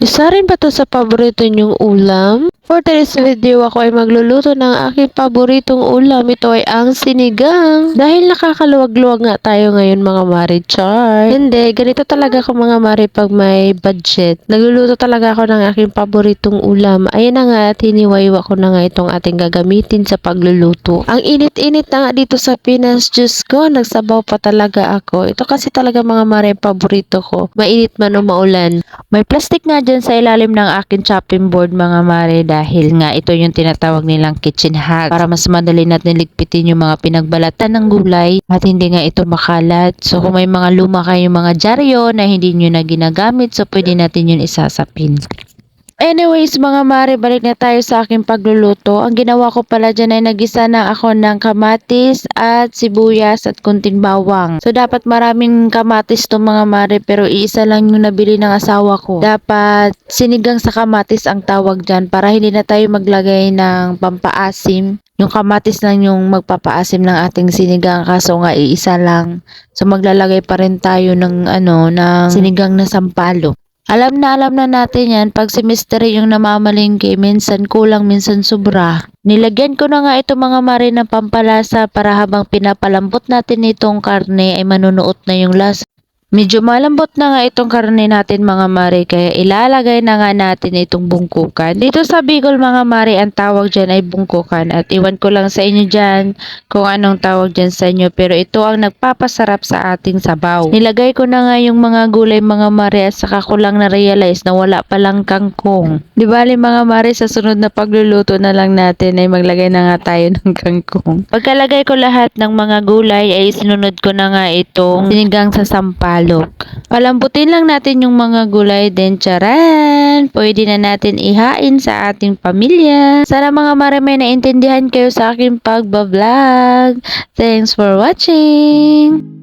Isa rin ba 'to sa paborito niyong ulam? For today's video ako ay magluluto ng aking paboritong ulam. Ito ay ang sinigang. Dahil nakakaluwag-luwag nga tayo ngayon mga mare, char. Hindi, ganito talaga ako mga mare pag may budget. Nagluluto talaga ako ng aking paboritong ulam. Ayan na nga at hiniwa-iwa ko na nga itong ating gagamitin sa pagluluto. Ang init-init na nga dito sa Pinas, Diyos ko, nagsabaw pa talaga ako. Ito kasi talaga mga mare paborito ko. Mainit man o maulan. May plastic nga dyan sa ilalim ng akin chopping board mga mare dahil nga ito yung tinatawag nilang kitchen hack para mas madali natin ligpitin yung mga pinagbalatan ng gulay at hindi nga ito makalat. So kung may mga luma kayong mga dyaryo na hindi nyo na ginagamit, so pwede natin yun isasapin. Anyways mga mare, balik na tayo sa aking pagluluto. Ang ginawa ko pala dyan ay nagisa na ako ng kamatis at sibuyas at kunting bawang. So dapat maraming kamatis to mga mare pero iisa lang yung nabili ng asawa ko. Dapat sinigang sa kamatis ang tawag dyan para hindi na tayo maglagay ng pampaasim. Yung kamatis lang yung magpapaasim ng ating sinigang kaso nga iisa lang. So maglalagay pa rin tayo ng ng sinigang na sampalok. Alam na natin yan, pag si mystery yung namamalingki, minsan kulang, minsan sobra. Nilagyan ko na nga ito mga mare ng pampalasa para habang pinapalambot natin itong karne ay manunuot na yung lasa. Medyo malambot na nga itong karne natin mga mare kaya ilalagay na nga natin itong bungkukan. Dito sa Bicol mga mare ang tawag dyan ay bungkukan at iwan ko lang sa inyo dyan kung anong tawag dyan sa inyo pero ito ang nagpapasarap sa ating sabaw. Nilagay ko na nga yung mga gulay mga mare at saka ko lang na-realize na wala palang kangkong. Di bali mga mare sa sunod na pagluluto na lang natin ay maglagay na nga tayo ng kangkong. Pagkalagay ko lahat ng mga gulay ay sinunod ko na nga itong sinigang sa sampalok. Palambutin lang natin yung mga gulay din charan. Pwede na natin ihain sa ating pamilya. Sana mga mare may naintindihan kayo sa aking pagbablog. Thanks for watching!